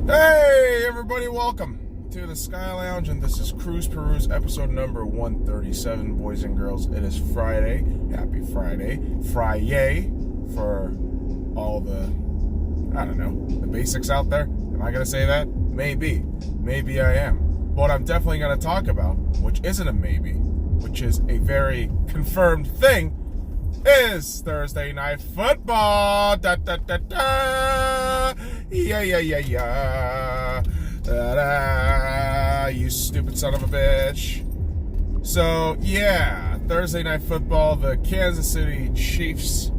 Hey everybody, welcome to the Sky Lounge, and this is Cruise Peruse episode number 137, boys and girls. It is Friday. Happy Friday. Friday for all the, the basics out there. Am I going to say that? Maybe. Maybe I am. But what I'm definitely going to talk about, which isn't a maybe, which is a very confirmed thing, is Thursday Night Football. Da, da, da, da. Yeah. Da, da. You stupid son of a bitch. So, yeah, Thursday Night Football, the Kansas City Chiefs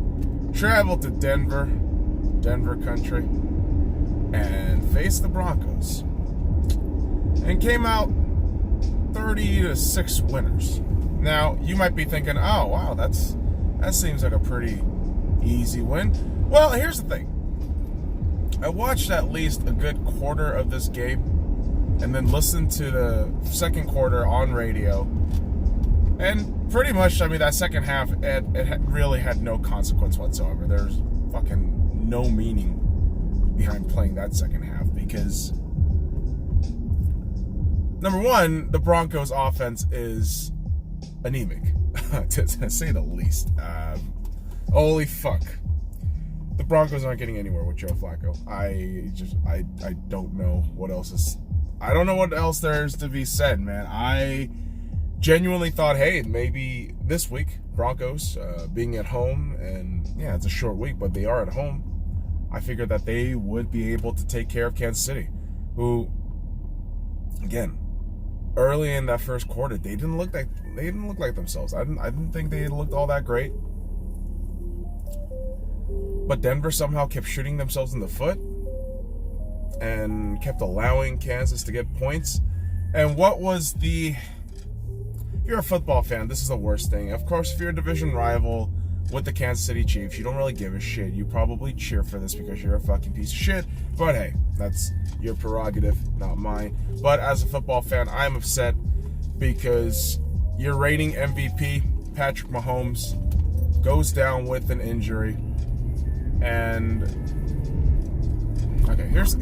traveled to Denver country, and faced the Broncos. And came out 30-6 winners. Now, you might be thinking, oh, wow, that seems like a pretty easy win. Well, here's the thing. I watched at least a good quarter of this game and then listened to the second quarter on radio. And pretty much, that second half, it really had no consequence whatsoever. There's fucking no meaning behind playing that second half because, number one, the Broncos offense is anemic, to say the least. Holy fuck. The Broncos aren't getting anywhere with Joe Flacco. I don't know what else is... I don't know what else there is to be said, man. I genuinely thought, hey, maybe this week, Broncos being at home, and yeah, it's a short week, but they are at home. I figured that they would be able to take care of Kansas City, who, again, early in that first quarter, they didn't look like themselves. I didn't think they looked all that great. But Denver somehow kept shooting themselves in the foot and kept allowing Kansas to get points. And if you're a football fan, this is the worst thing. Of course, if you're a division rival with the Kansas City Chiefs, you don't really give a shit. You probably cheer for this because you're a fucking piece of shit. But hey, that's your prerogative, not mine. But as a football fan, I'm upset because your reigning MVP, Patrick Mahomes, goes down with an injury. And okay, here's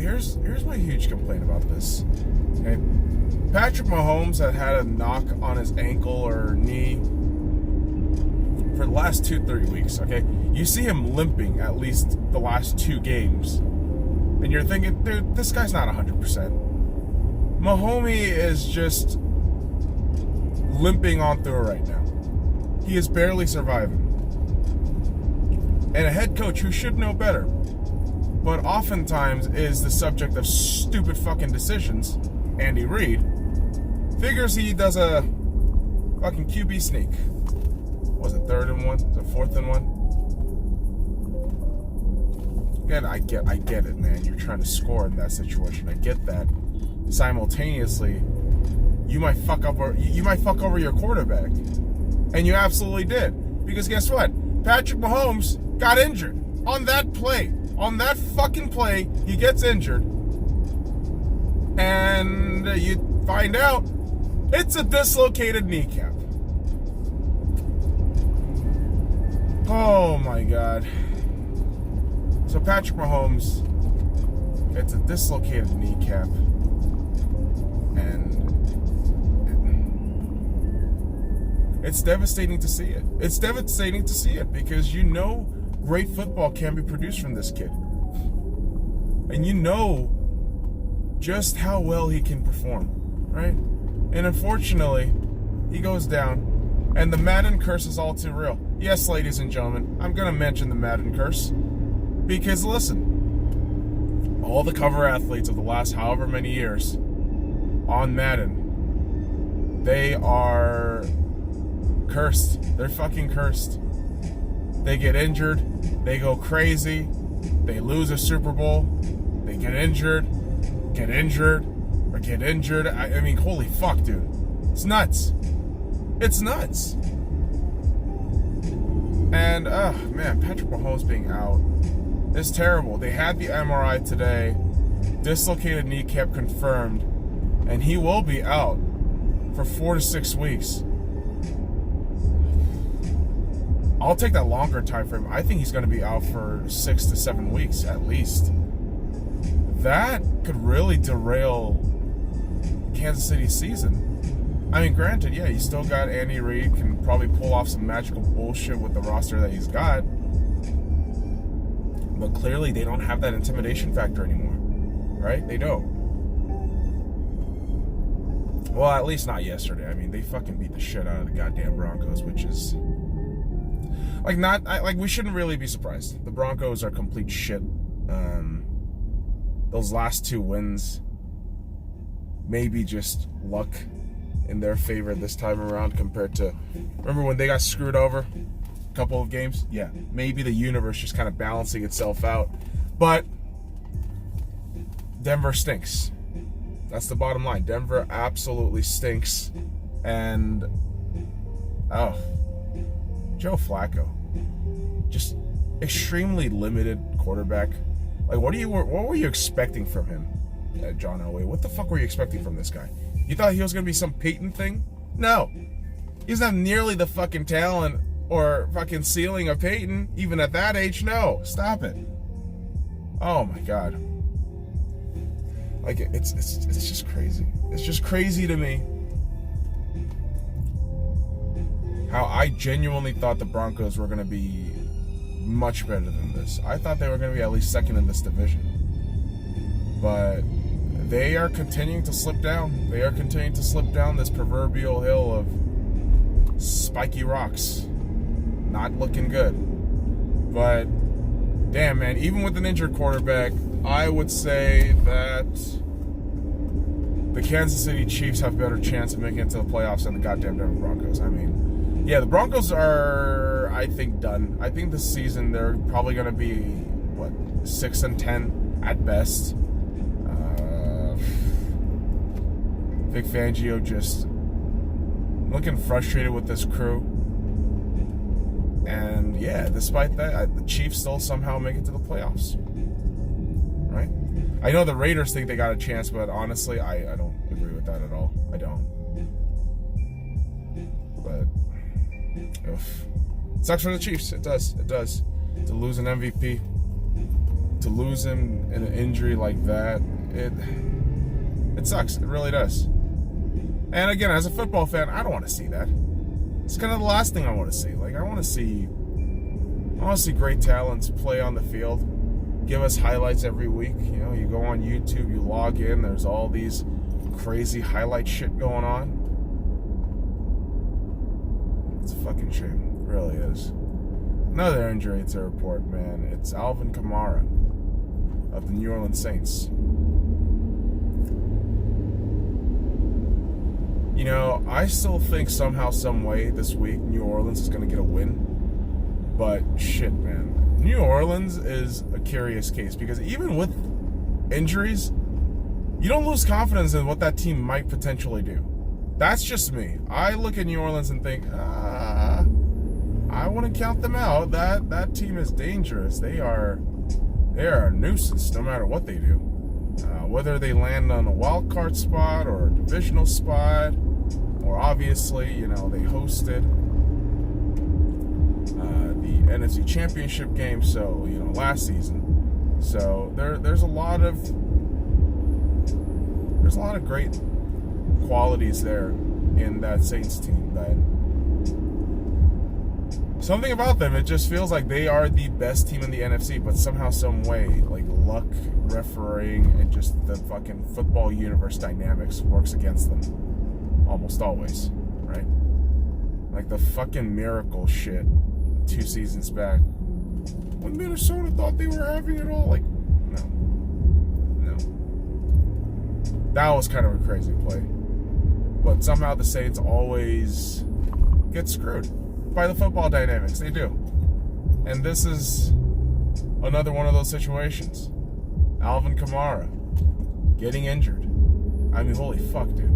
my huge complaint about this. Okay, Patrick Mahomes had a knock on his ankle or knee for the last 2-3 weeks. Okay, you see him limping at least the last 2 games, and you're thinking, dude, this guy's not 100%. Mahomes is just limping on through right now. He is barely surviving. And a head coach who should know better, but oftentimes is the subject of stupid fucking decisions, Andy Reid, figures he does a fucking QB sneak. Was it 3rd and 1? Was it 4th and 1? Again, I get it, man. You're trying to score in that situation. I get that. Simultaneously, you might fuck over your quarterback, and you absolutely did. Because guess what? Patrick Mahomes got injured on that play. On that fucking play, he gets injured. And you find out it's a dislocated kneecap. Oh my God. So Patrick Mahomes, it's a dislocated kneecap. And it's devastating to see it. It's devastating to see it because great football can be produced from this kid. And just how well he can perform, right? And unfortunately, he goes down, and the Madden curse is all too real. Yes, ladies and gentlemen, I'm going to mention the Madden curse because, listen, all the cover athletes of the last however many years on Madden, they are cursed. They're fucking cursed. They get injured, they go crazy, they lose a Super Bowl, they get injured. I mean, holy fuck, dude. It's nuts. It's nuts. And, man, Patrick Mahomes being out is terrible. They had the MRI today, dislocated kneecap confirmed, and he will be out for 4 to 6 weeks. I'll take that longer time frame. I think he's going to be out for 6 to 7 weeks at least. that could really derail Kansas City's season. I mean, granted, yeah, you still got Andy Reid, can probably pull off some magical bullshit with the roster that he's got. But clearly they don't have that intimidation factor anymore, right? They don't. Well, at least not yesterday. I mean, they fucking beat the shit out of the goddamn Broncos, which is we shouldn't really be surprised. The Broncos are complete shit. Those last 2 wins, maybe just luck in their favor this time around compared to, remember when they got screwed over a couple of games? Yeah, maybe the universe just kind of balancing itself out. But Denver stinks. That's the bottom line. Denver absolutely stinks. And Joe Flacco, just extremely limited quarterback. Like, what were you expecting from him, John Elway? What the fuck were you expecting from this guy? You thought he was gonna be some Peyton thing? No, he's not nearly the fucking talent or fucking ceiling of Peyton, even at that age. No, stop it. Oh my god. Like, it's just crazy. It's just crazy to me how I genuinely thought the Broncos were going to be much better than this. I thought they were going to be at least second in this division. But they are continuing to slip down. They are continuing to slip down this proverbial hill of spiky rocks. Not looking good. But, damn, man, even with an injured quarterback, I would say that the Kansas City Chiefs have a better chance of making it to the playoffs than the goddamn Denver Broncos. I mean, yeah, the Broncos are, I think, done. I think this season they're probably going to be, 6-10 at best. Vic Fangio just looking frustrated with this crew. And, yeah, despite that, the Chiefs still somehow make it to the playoffs. Right? I know the Raiders think they got a chance, but honestly, I don't agree with that at all. I don't. But oof. It sucks for the Chiefs. It does. It does. To lose an MVP, to lose him in an injury like that, it sucks. It really does. And again, as a football fan, I don't want to see that. It's kind of the last thing I want to see. Like, I want to see great talents play on the field. Give us highlights every week. You know, you go on YouTube, you log in, there's all these crazy highlight shit going on. It's a fucking shame. It really is. Another injury to report, man. It's Alvin Kamara of the New Orleans Saints. You know, I still think somehow, some way this week New Orleans is going to get a win. But shit, man. New Orleans is a curious case because even with injuries, you don't lose confidence in what that team might potentially do. That's just me. I look at New Orleans and think, I wouldn't count them out. That team is dangerous. They are a nuisance no matter what they do. Whether they land on a wild card spot or a divisional spot, or obviously, you know, they hosted the NFC Championship game, so, you know, last season. So there's a lot of great qualities there in that Saints team. That something about them, it just feels like they are the best team in the NFC, but somehow, some way, like luck, refereeing, and just the fucking football universe dynamics works against them almost always, right? Like the fucking miracle shit 2 seasons back when Minnesota thought they were having it all. Like, no. That was kind of a crazy play. But somehow the Saints always get screwed by the football dynamics. They do. And this is another one of those situations. Alvin Kamara getting injured. I mean, holy fuck, dude.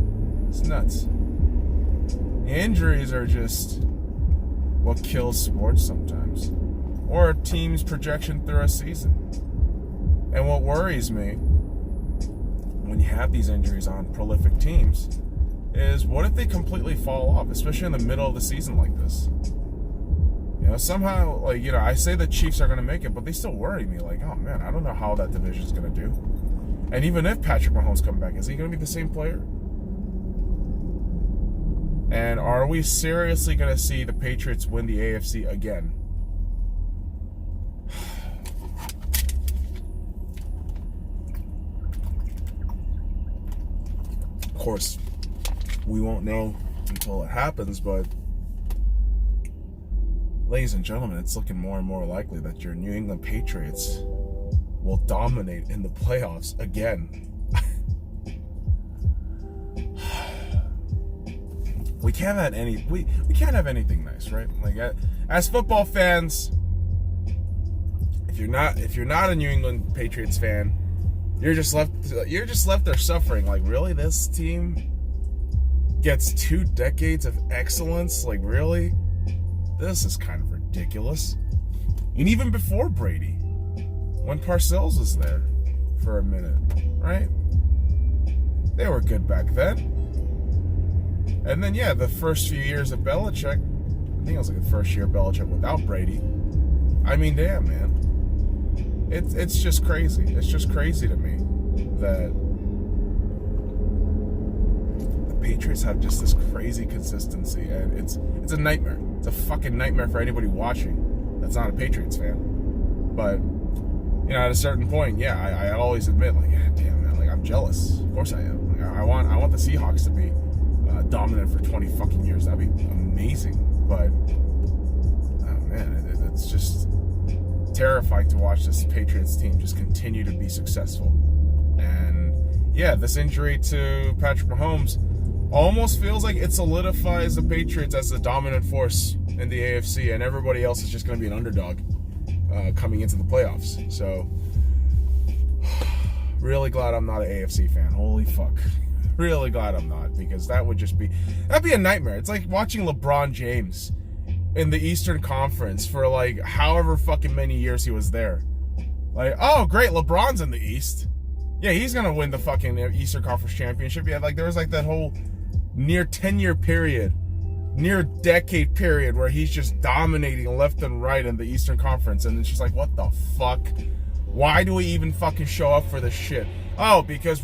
It's nuts. Injuries are just what kills sports sometimes, or a team's projection through a season. And what worries me when you have these injuries on prolific teams is, what if they completely fall off, especially in the middle of the season like this? You know, somehow, like, you know, I say the Chiefs are going to make it, but they still worry me. Like, oh man, I don't know how that division is going to do. And even if Patrick Mahomes comes back, is he going to be the same player? And are we seriously going to see the Patriots win the AFC again? Of course, we won't know until it happens, but ladies and gentlemen, it's looking more and more likely that your New England Patriots will dominate in the playoffs again. We can't have we can't have anything nice, right? Like, as football fans, if you're not a New England Patriots fan, you're just left there suffering. Like, really, this team gets 2 decades of excellence? Like, really? This is kind of ridiculous. And even before Brady, when Parcells was there for a minute, right? They were good back then. And then, yeah, the first few years of Belichick, I think it was like the first year of Belichick without Brady. I mean, damn, man. It's just crazy. It's just crazy to me that the Patriots have just this crazy consistency, and it's a nightmare. It's a fucking nightmare for anybody watching that's not a Patriots fan. But, you know, at a certain point, yeah, I always admit, like, yeah, damn, man, like, I'm jealous. Of course I am. Like, I want the Seahawks to be dominant for 20 fucking years. That'd be amazing. But, oh man, it's just terrifying to watch this Patriots team just continue to be successful. And yeah, this injury to Patrick Mahomes almost feels like it solidifies the Patriots as the dominant force in the AFC, and everybody else is just going to be an underdog coming into the playoffs. So, really glad I'm not an AFC fan. Holy fuck. Really glad I'm not, because that'd be a nightmare. It's like watching LeBron James in the Eastern Conference for like however fucking many years he was there. Like, oh great, LeBron's in the East. Yeah, he's gonna win the fucking Eastern Conference championship. Yeah, like there was like that whole near 10-year period, near decade period where he's just dominating left and right in the Eastern Conference, and it's just like, what the fuck? Why do we even fucking show up for this shit? Oh, because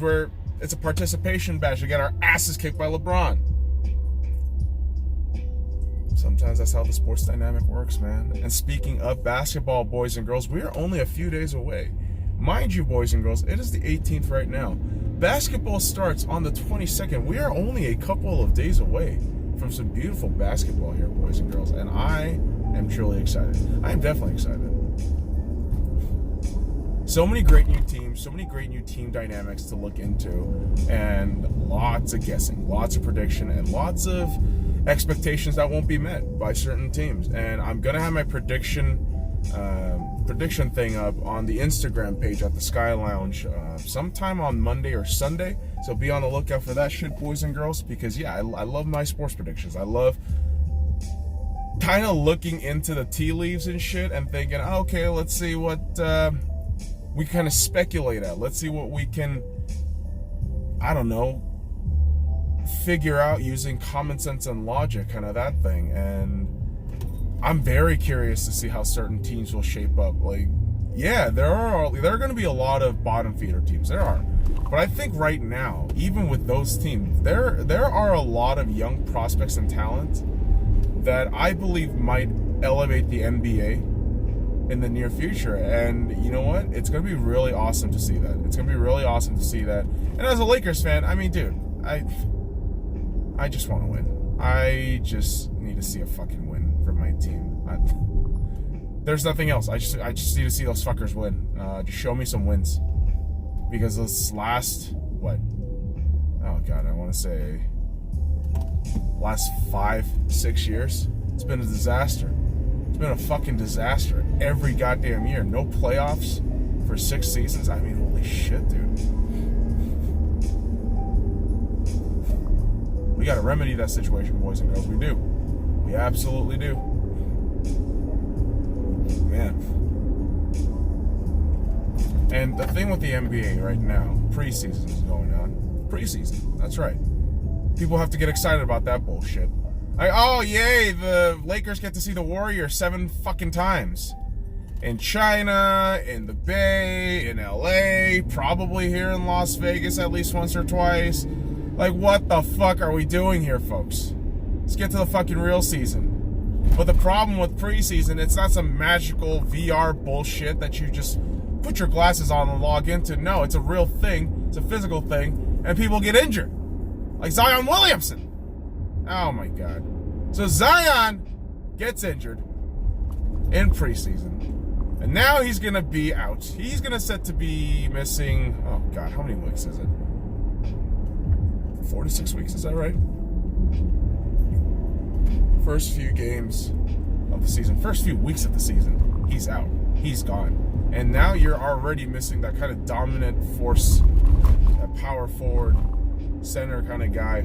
it's a participation badge to get our asses kicked by LeBron. Sometimes that's how the sports dynamic works, man. And speaking of basketball, boys and girls, we are only a few days away. Mind you, boys and girls, it is the 18th right now. Basketball starts on the 22nd. We are only a couple of days away from some beautiful basketball here, boys and girls. And I am truly excited. I am definitely excited. So many great new teams, so many great new team dynamics to look into, and lots of guessing, lots of prediction, and lots of expectations that won't be met by certain teams. And I'm gonna have my prediction thing up on the Instagram page at the Sky Lounge sometime on Monday or Sunday. So be on the lookout for that shit, boys and girls, because yeah, I love my sports predictions. I love kind of looking into the tea leaves and shit and thinking, okay, let's see what we kind of speculate at. Let's see what we can, I don't know, figure out using common sense and logic, kind of that thing. And I'm very curious to see how certain teams will shape up. Like, yeah, there are going to be a lot of bottom feeder teams. There are. But I think right now, even with those teams, there are a lot of young prospects and talent that I believe might elevate the NBA in the near future. And you know what? It's going to be really awesome to see that. It's going to be really awesome to see that. And as a Lakers fan, I mean, dude, I just want to win. I just need to see a fucking win from my team. There's nothing else. I just need to see those fuckers win. Just show me some wins. Because this last, what? Oh, God, I want to say last 5-6 years, it's been a disaster. It's been a fucking disaster every goddamn year. No playoffs for 6 seasons. I mean, holy shit, dude. We got to remedy that situation, boys and girls. We do. We absolutely do. Man. And the thing with the NBA right now, preseason is going on. Preseason. That's right. People have to get excited about that bullshit. Like, oh, yay, the Lakers get to see the Warriors 7 fucking times. in China, in the Bay, in LA, probably here in Las Vegas at least once or twice. Like, what the fuck are we doing here, folks? Let's get to the fucking real season. But the problem with preseason, it's not some magical VR bullshit that you just put your glasses on and log into. No, it's a real thing. It's a physical thing. And people get injured. Like Zion Williamson. Oh my God. So Zion gets injured in preseason. And now he's going to be out. He's going to set to be missing, oh God, how many weeks is it? 4 to 6 weeks, is that right? First few games of the season, first few weeks of the season, he's out. He's gone. And now you're already missing that kind of dominant force, that power forward, center kind of guy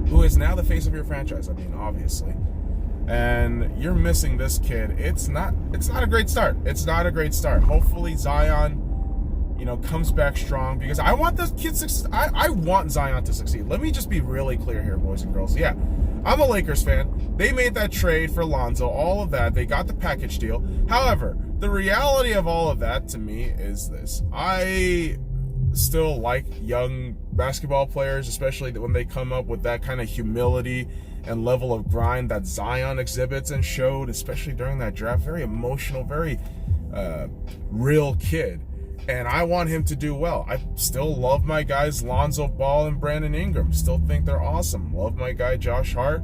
who is now the face of your franchise. I mean, obviously. And you're missing this kid. It's not a great start. It's not a great start. Hopefully Zion, comes back strong, because I want this kid I want Zion to succeed. Let me just be really clear here, boys and girls. Yeah, I'm a Lakers fan. They made that trade for Lonzo, all of that. They got the package deal. However, the reality of all of that to me is this. I still like young basketball players, especially when they come up with that kind of humility and level of grind that Zion exhibits and showed, especially during that draft. Very emotional, very real kid. And I want him to do well. I still love my guys Lonzo Ball and Brandon Ingram. Still think they're awesome. Love my guy Josh Hart.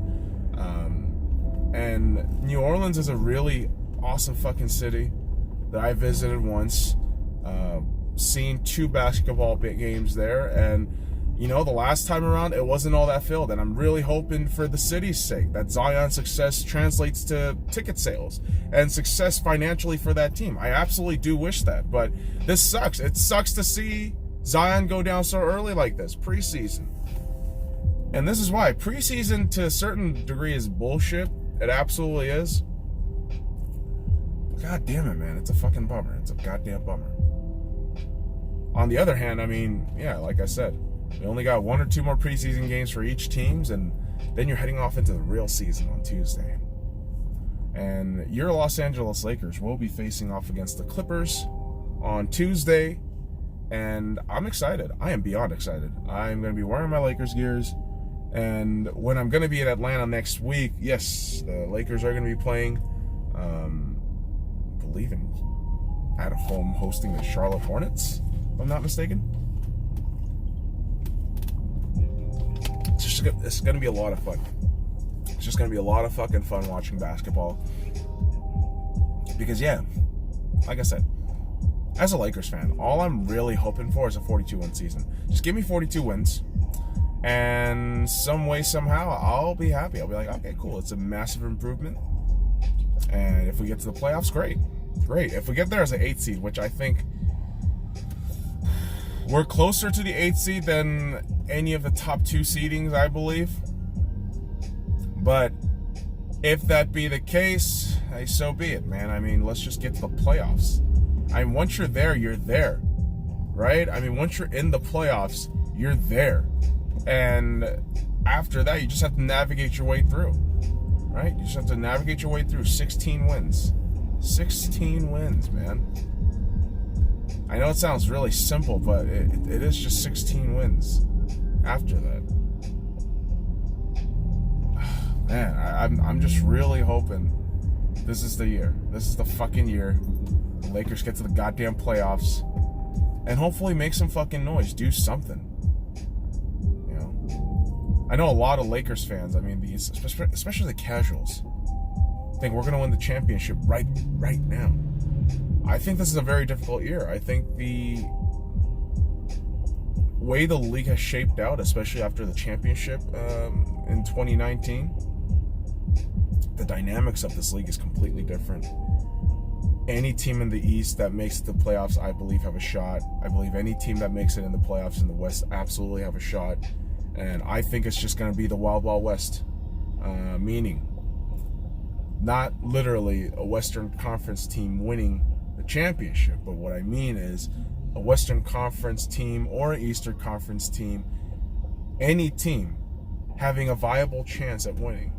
And New Orleans is a really awesome fucking city that I visited once. Seen 2 basketball games there. And, the last time around, it wasn't all that filled. And I'm really hoping for the city's sake that Zion's success translates to ticket sales and success financially for that team. I absolutely do wish that. But this sucks. It sucks to see Zion go down so early like this, preseason. And this is why. Preseason, to a certain degree, is bullshit. It absolutely is. But God damn it, man. It's a fucking bummer. It's a goddamn bummer. On the other hand, I mean, yeah, like I said, we only got 1 or 2 more preseason games for each teams, and then you're heading off into the real season on Tuesday. And your Los Angeles Lakers will be facing off against the Clippers on Tuesday, and I'm excited. I am beyond excited. I'm going to be wearing my Lakers gears, and when I'm going to be in Atlanta next week, yes, the Lakers are going to be playing, I believe at home hosting the Charlotte Hornets, if I'm not mistaken. It's going to be a lot of fun. It's just going to be a lot of fucking fun watching basketball. Because, yeah, like I said, as a Lakers fan, all I'm really hoping for is a 42-win season. Just give me 42 wins, and some way, somehow, I'll be happy. I'll be like, okay, cool. It's a massive improvement. And if we get to the playoffs, great. Great. If we get there as an 8th seed, which I think we're closer to the 8th seed than any of the top 2 seedings, I believe. But if that be the case, hey, so be it, man. I mean, let's just get to the playoffs. I mean, once you're there, right? I mean, once you're in the playoffs, you're there. And after that, you just have to navigate your way through, right? You just have to navigate your way through 16 wins. 16 wins, man. I know it sounds really simple, but it is just 16 wins after that. Man, I'm just really hoping this is the year. This is the fucking year. The Lakers get to the goddamn playoffs and hopefully make some fucking noise. Do something. I know a lot of Lakers fans, I mean, especially the casuals, think we're going to win the championship right now. I think this is a very difficult year. I think the way the league has shaped out, especially after the championship in 2019, the dynamics of this league is completely different. Any team in the East that makes it to the playoffs, I believe, have a shot. I believe any team that makes it in the playoffs in the West absolutely have a shot. And I think it's just going to be the Wild Wild West, meaning not literally a Western Conference team winning the championship, but what I mean is a Western Conference team or an Eastern Conference team, any team having a viable chance at winning.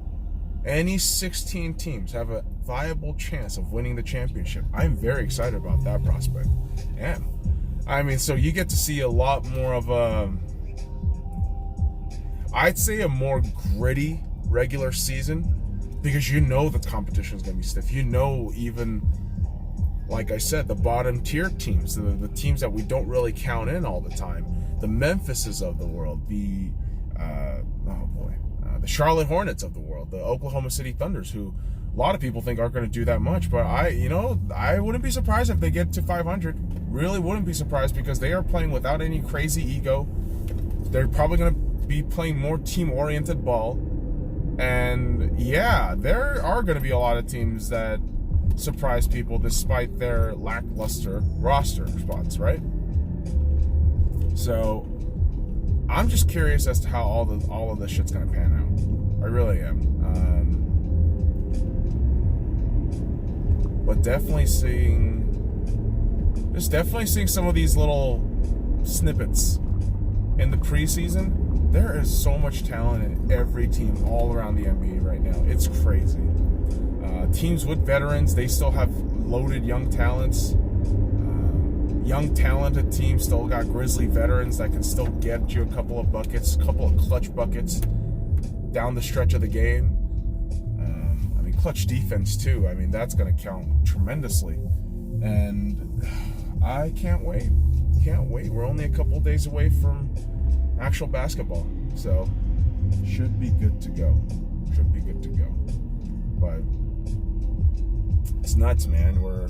Any 16 teams have an viable chance of winning the championship. I'm very excited about that prospect. And I mean, so you get to see a lot more of I'd say a more gritty regular season, because you know the competition is going to be stiff. You know, even like I said, the bottom tier teams, the teams that we don't really count in all the time, the Memphises of the world, the Charlotte Hornets of the world, the Oklahoma City Thunders, who a lot of people think aren't going to do that much, but I wouldn't be surprised if they get to 500. Really wouldn't be surprised, because they are playing without any crazy ego. They're probably going to be playing more team-oriented ball. And yeah, there are going to be a lot of teams that surprise people despite their lackluster roster spots, right? So I'm just curious as to how all of this shit's going to pan out. I really am. But definitely seeing some of these little snippets in the preseason. There is so much talent in every team all around the NBA right now. It's crazy. Teams with veterans, they still have loaded young talents. Young talented teams still got grizzly veterans that can still get you a couple of buckets, a couple of clutch buckets down the stretch of the game. I mean, clutch defense too. I mean, that's going to count tremendously. And I can't wait. Can't wait. We're only a couple of days away from actual basketball, so should be good to go. Should be good to go. But it's nuts, man. We're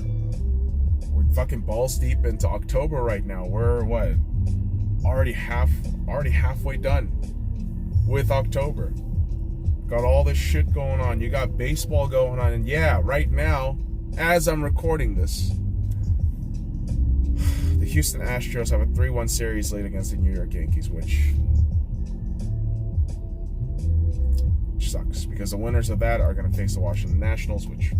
fucking balls deep into October right now. We're what? Already halfway done with October. Got all this shit going on. You got baseball going on, and yeah, right now, as I'm recording this, the Houston Astros have a 3-1 series lead against the New York Yankees, which sucks, because the winners of that are going to face the Washington Nationals, which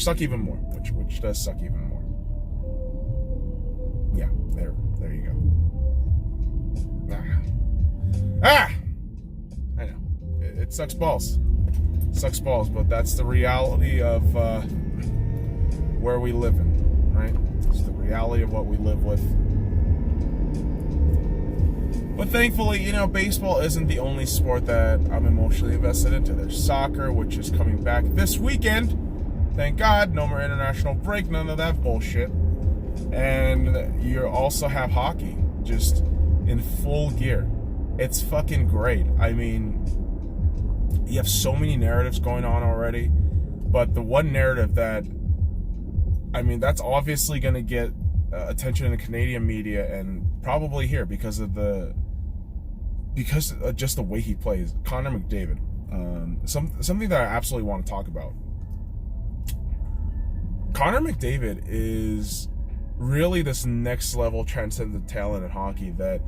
suck even more, which does suck even more. Yeah, there you go. I know, it sucks balls. Sucks balls, but that's the reality of where we live in, right? It's the reality of what we live with. But thankfully, baseball isn't the only sport that I'm emotionally invested into. There's soccer, which is coming back this weekend. Thank God, no more international break, none of that bullshit. And you also have hockey, just in full gear. It's fucking great. I mean, you have so many narratives going on already, but the one narrative that, I mean, that's obviously going to get attention in the Canadian media and probably here because of just the way he plays. Connor McDavid. Something that I absolutely want to talk about. Connor McDavid is really this next level transcendent talent in hockey that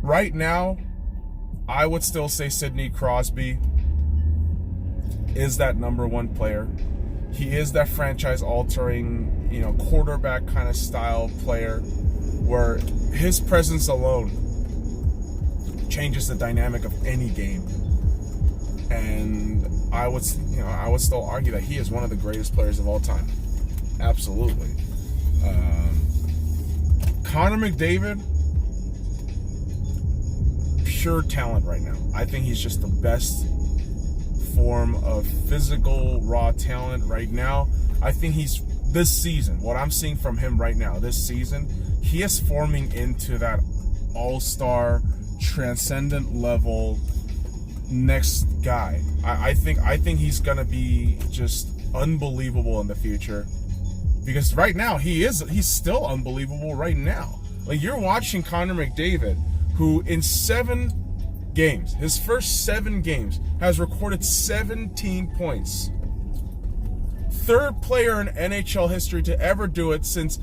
right now I would still say Sidney Crosby is that number one player. He is that franchise-altering, quarterback kind of style player where his presence alone changes the dynamic of any game. And I would still argue that he is one of the greatest players of all time. Absolutely. Connor McDavid, pure talent right now. I think he's just the best form of physical raw talent right now. I think he's, this season, what I'm seeing from him right now, this season, he is forming into that all-star, transcendent level next guy. I think he's gonna be just unbelievable in the future, because right now he's still unbelievable right now. Like, you're watching Connor McDavid, who in 7 games, his first 7 games, has recorded 17 points. Third player in NHL history to ever do it since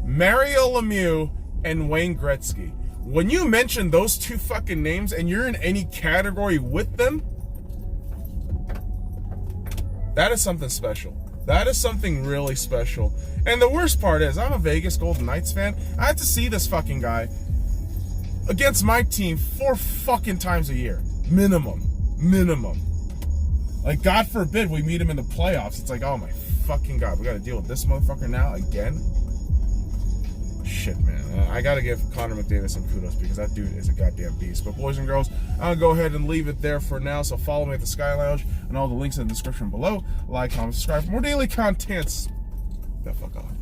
Mario Lemieux and Wayne Gretzky. When you mention those two fucking names and you're in any category with them, that is something special. That is something really special. And the worst part is, I'm a Vegas Golden Knights fan. I have to see this fucking guy against my team 4 fucking times a year. Minimum. Like, God forbid we meet him in the playoffs. It's like, oh my fucking God, we got to deal with this motherfucker now again? Shit, man. I got to give Connor McDavid some kudos because that dude is a goddamn beast. But boys and girls, I'll go ahead and leave it there for now. So follow me at the Sky Lounge and all the links in the description below. Like, comment, subscribe for more daily contents. The fuck off.